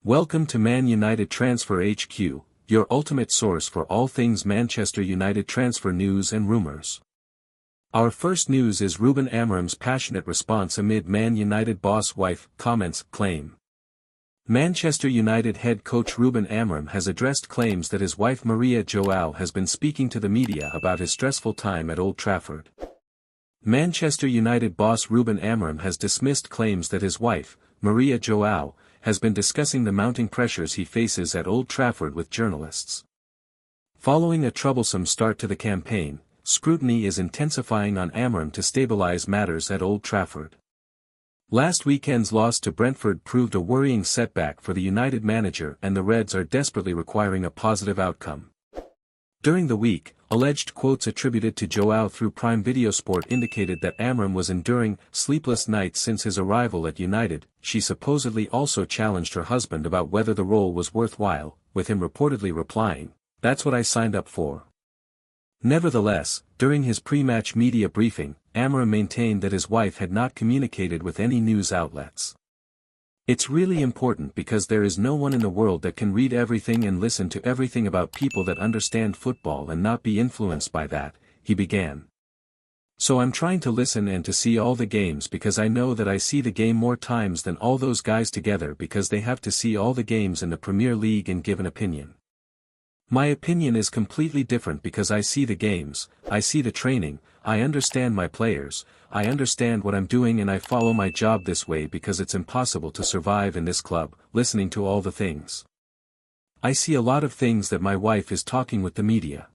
Welcome to Man Utd Transfer HQ, your ultimate source for all things Manchester United transfer news and rumours. Our first news is Ruben Amorim's passionate response amid Man Utd boss wife comments claim. Manchester United head coach Ruben Amorim has addressed claims that his wife Maria João has been speaking to the media about his stressful time at Old Trafford. Manchester United boss Ruben Amorim has dismissed claims that his wife, Maria João, has been discussing the mounting pressures he faces at Old Trafford with journalists. Following a troublesome start to the campaign, scrutiny is intensifying on Amorim to stabilise matters at Old Trafford. Last weekend's loss to Brentford proved a worrying setback for the United manager, and the Reds are desperately requiring a positive outcome. During the week, alleged quotes attributed to João through Prime Video Sport indicated that Amorim was enduring sleepless nights since his arrival at United. She supposedly also challenged her husband about whether the role was worthwhile, with him reportedly replying, "That's what I signed up for." Nevertheless, during his pre-match media briefing, Amorim maintained that his wife had not communicated with any news outlets. "It's really important because there is no one in the world that can read everything and listen to everything about people that understand football and not be influenced by that," he began. "So I'm trying to listen and to see all the games because I know that I see the game more times than all those guys together because they have to see all the games in the Premier League and give an opinion. My opinion is completely different because I see the games, I see the training, I understand my players, I understand what I'm doing, and I follow my job this way because it's impossible to survive in this club, listening to all the things. I see a lot of things that my wife is talking with the media.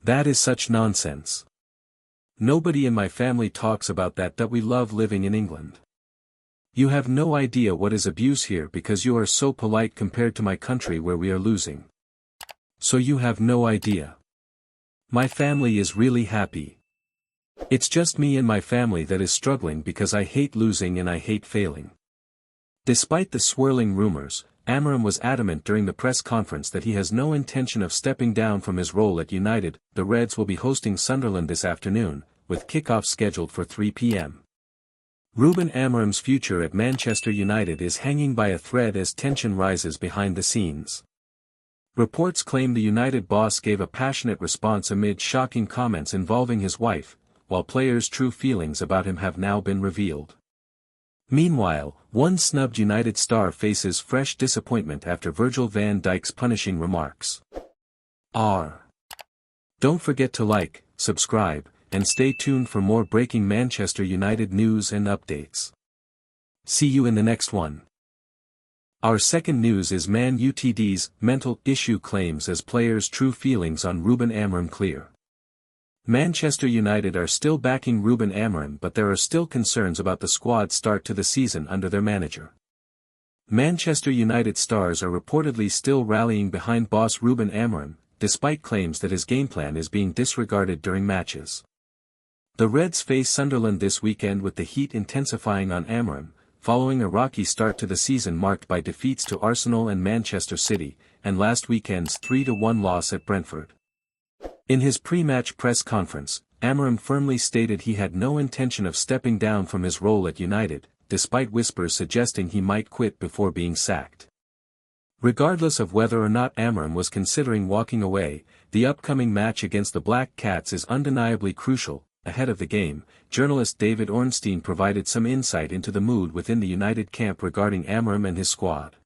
That is such nonsense. Nobody in my family talks about that we love living in England. You have no idea what is abuse here because you are so polite compared to my country where we are losing. So you have no idea. My family is really happy. It's just me and my family that is struggling because I hate losing and I hate failing." Despite the swirling rumors, Amorim was adamant during the press conference that he has no intention of stepping down from his role at United. The Reds will be hosting Sunderland this afternoon, with kickoff scheduled for 3 p.m. Ruben Amorim's future at Manchester United is hanging by a thread as tension rises behind the scenes. Reports claim the United boss gave a passionate response amid shocking comments involving his wife, while players' true feelings about him have now been revealed. Meanwhile, one snubbed United star faces fresh disappointment after Virgil van Dijk's punishing remarks. Don't forget to like, subscribe, and stay tuned for more breaking Manchester United news and updates. See you in the next one. Our second news is Man Utd's mental issue claims as players' true feelings on Ruben Amorim clear. Manchester United are still backing Ruben Amorim, but there are still concerns about the squad's start to the season under their manager. Manchester United stars are reportedly still rallying behind boss Ruben Amorim, despite claims that his game plan is being disregarded during matches. The Reds face Sunderland this weekend with the heat intensifying on Amorim, following a rocky start to the season marked by defeats to Arsenal and Manchester City, and last weekend's 3-1 loss at Brentford. In his pre-match press conference, Amorim firmly stated he had no intention of stepping down from his role at United, despite whispers suggesting he might quit before being sacked. Regardless of whether or not Amorim was considering walking away, the upcoming match against the Black Cats is undeniably crucial. Ahead of the game, journalist David Ornstein provided some insight into the mood within the United camp regarding Amorim and his squad.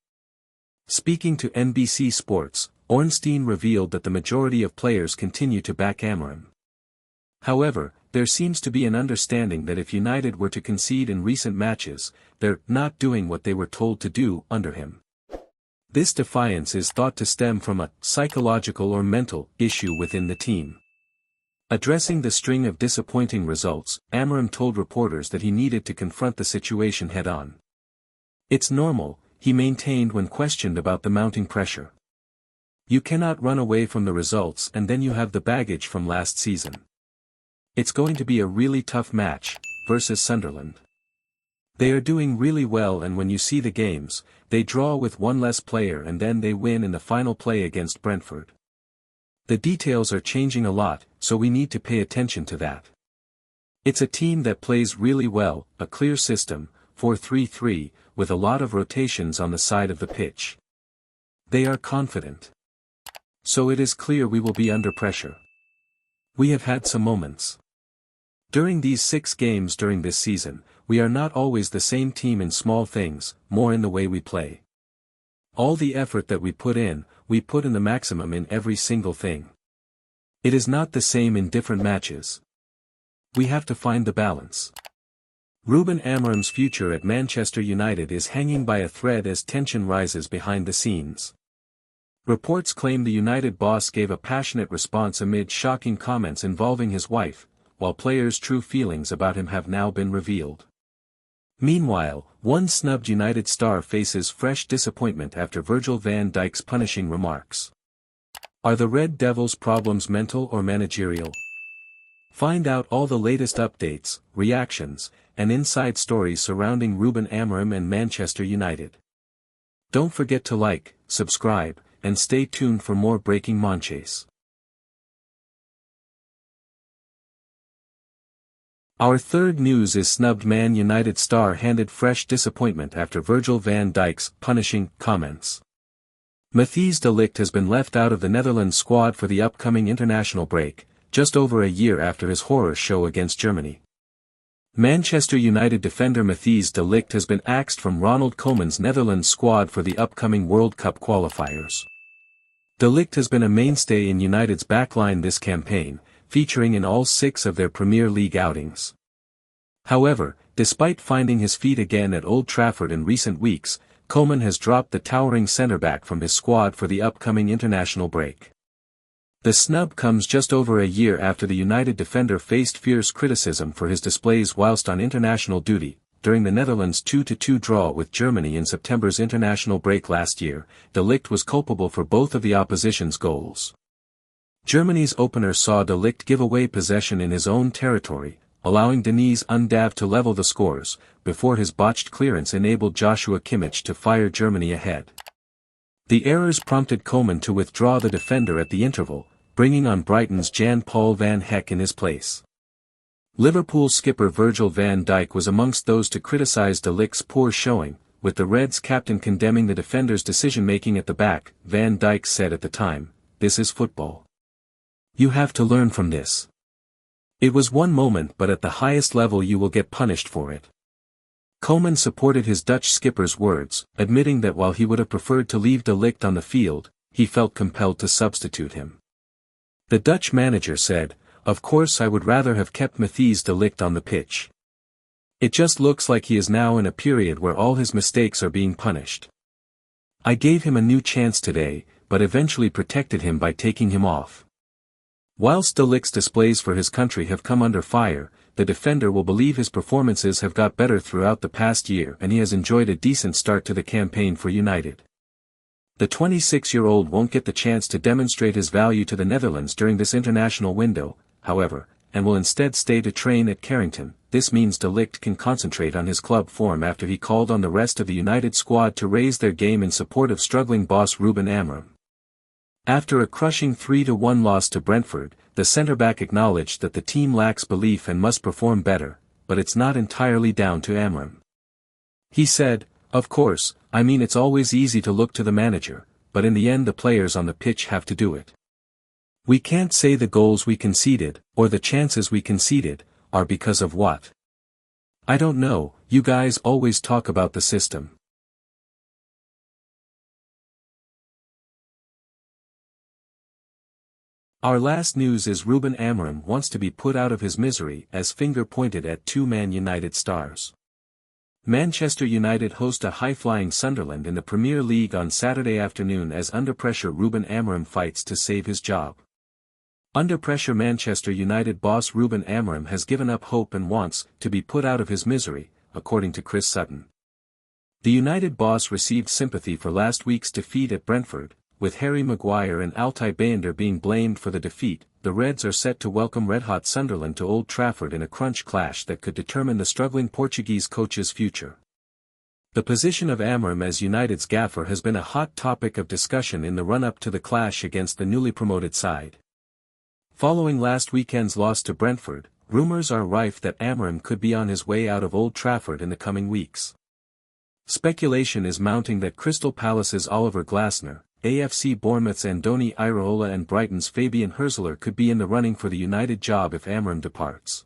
Speaking to NBC Sports, Ornstein revealed that the majority of players continue to back Amorim. However, there seems to be an understanding that if United were to concede in recent matches, they're not doing what they were told to do under him. This defiance is thought to stem from a psychological or mental issue within the team. Addressing the string of disappointing results, Amorim told reporters that he needed to confront the situation head-on. "It's normal," he maintained when questioned about the mounting pressure. "You cannot run away from the results and then you have the baggage from last season. It's going to be a really tough match, versus Sunderland. They are doing really well, and when you see the games, they draw with one less player and then they win in the final play against Brentford. The details are changing a lot, so we need to pay attention to that. It's a team that plays really well, a clear system, 4-3-3, with a lot of rotations on the side of the pitch. They are confident. So it is clear we will be under pressure. We have had some moments. During these 6 games during this season, we are not always the same team in small things, more in the way we play. All the effort that we put in the maximum in every single thing. It is not the same in different matches. We have to find the balance. Ruben Amorim's future at Manchester United is hanging by a thread as tension rises behind the scenes. Reports claim the United boss gave a passionate response amid shocking comments involving his wife, while players' true feelings about him have now been revealed. Meanwhile, one snubbed United star faces fresh disappointment after Virgil van Dijk's punishing remarks. Are the Red Devils' problems mental or managerial? Find out all the latest updates, reactions, and inside stories surrounding Ruben Amorim and Manchester United. Don't forget to like, subscribe, and stay tuned for more breaking Manchase. Our third news is Snubbed Man Utd star handed fresh disappointment after Virgil van Dijk's punishing comments. Matthijs de Ligt has been left out of the Netherlands squad for the upcoming international break, just over a year after his horror show against Germany. Manchester United defender Matthijs de Ligt has been axed from Ronald Koeman's Netherlands squad for the upcoming World Cup qualifiers. De Ligt has been a mainstay in United's backline this campaign, featuring in all 6 of their Premier League outings. However, despite finding his feet again at Old Trafford in recent weeks, Koeman has dropped the towering centre-back from his squad for the upcoming international break. The snub comes just over a year after the United defender faced fierce criticism for his displays whilst on international duty. During the Netherlands' 2-2 draw with Germany in September's international break last year, De Ligt was culpable for both of the opposition's goals. Germany's opener saw De Ligt give away possession in his own territory, allowing Deniz Undav to level the scores, before his botched clearance enabled Joshua Kimmich to fire Germany ahead. The errors prompted Koeman to withdraw the defender at the interval, bringing on Brighton's Jan-Paul van Hecke in his place. Liverpool skipper Virgil van Dijk was amongst those to criticise De Ligt's poor showing, with the Reds captain condemning the defender's decision-making at the back. Van Dijk said at the time, "This is football. You have to learn from this. It was one moment, but at the highest level you will get punished for it." Koeman supported his Dutch skipper's words, admitting that while he would have preferred to leave De Ligt on the field, he felt compelled to substitute him. The Dutch manager said, "Of course I would rather have kept Matthijs de Ligt on the pitch. It just looks like he is now in a period where all his mistakes are being punished. I gave him a new chance today, but eventually protected him by taking him off." Whilst De Ligt's displays for his country have come under fire, the defender will believe his performances have got better throughout the past year and he has enjoyed a decent start to the campaign for United. The 26-year-old won't get the chance to demonstrate his value to the Netherlands during this international window, however, and will instead stay to train at Carrington. This means De Ligt can concentrate on his club form after he called on the rest of the United squad to raise their game in support of struggling boss Ruben Amorim. After a crushing 3-1 loss to Brentford, the centre-back acknowledged that the team lacks belief and must perform better, but it's not entirely down to Amorim. He said, "Of course, I mean it's always easy to look to the manager, but in the end the players on the pitch have to do it. We can't say the goals we conceded, or the chances we conceded, are because of what. I don't know, you guys always talk about the system." Our last news is Ruben Amorim wants to be put out of his misery as finger pointed at 2 Man United stars. Manchester United host a high-flying Sunderland in the Premier League on Saturday afternoon as under pressure Ruben Amorim fights to save his job. Under pressure Manchester United boss Ruben Amorim has given up hope and wants to be put out of his misery, according to Chris Sutton. The United boss received sympathy for last week's defeat at Brentford. With Harry Maguire and Altay Bayender being blamed for the defeat, the Reds are set to welcome red-hot Sunderland to Old Trafford in a crunch clash that could determine the struggling Portuguese coach's future. The position of Amorim as United's gaffer has been a hot topic of discussion in the run-up to the clash against the newly promoted side. Following last weekend's loss to Brentford, rumours are rife that Amorim could be on his way out of Old Trafford in the coming weeks. Speculation is mounting that Crystal Palace's Oliver Glasner, AFC Bournemouth's Andoni Iraola and Brighton's Fabian Hürzeler could be in the running for the United job if Amorim departs.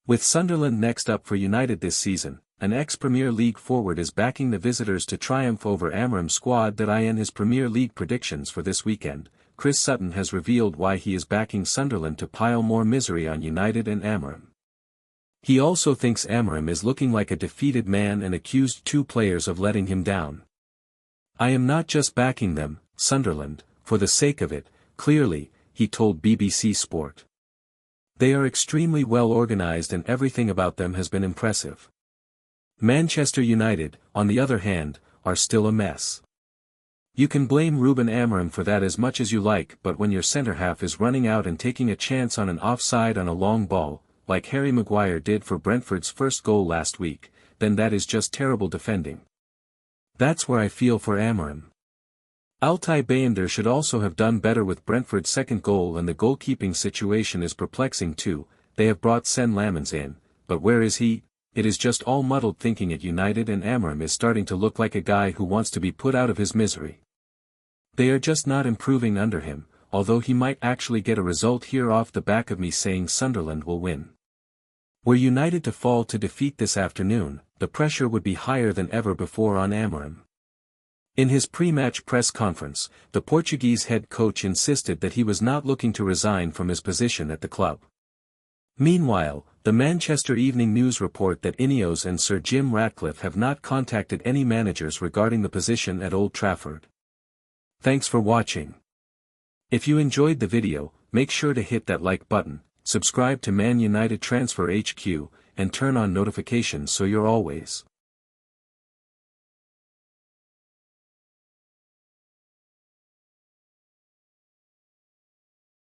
With Sunderland next up for United this season, an ex-Premier League forward is backing the visitors to triumph over Amorim's squad. In his Premier League predictions for this weekend, Chris Sutton has revealed why he is backing Sunderland to pile more misery on United and Amorim. He also thinks Amorim is looking like a defeated man and accused two players of letting him down. "I am not just backing them, Sunderland, for the sake of it, clearly," he told BBC Sport. "They are extremely well organised and everything about them has been impressive. Manchester United, on the other hand, are still a mess. You can blame Ruben Amorim for that as much as you like, but when your centre-half is running out and taking a chance on an offside on a long ball, like Harry Maguire did for Brentford's first goal last week, then that is just terrible defending. That's where I feel for Amorim. Altay Bayındır should also have done better with Brentford's second goal, and the goalkeeping situation is perplexing too. They have brought Sen Lamens in, but where is he? It is just all muddled thinking at United, and Amorim is starting to look like a guy who wants to be put out of his misery. They are just not improving under him, although he might actually get a result here off the back of me saying Sunderland will win. Were United to fall to defeat this afternoon, the pressure would be higher than ever before on Amorim." In his pre-match press conference, the Portuguese head coach insisted that he was not looking to resign from his position at the club. Meanwhile, the Manchester Evening News report that Ineos and Sir Jim Ratcliffe have not contacted any managers regarding the position at Old Trafford. Thanks for watching. If you enjoyed the video, make sure to hit that like button, subscribe to Man Utd Transfer HQ, and turn on notifications so you're always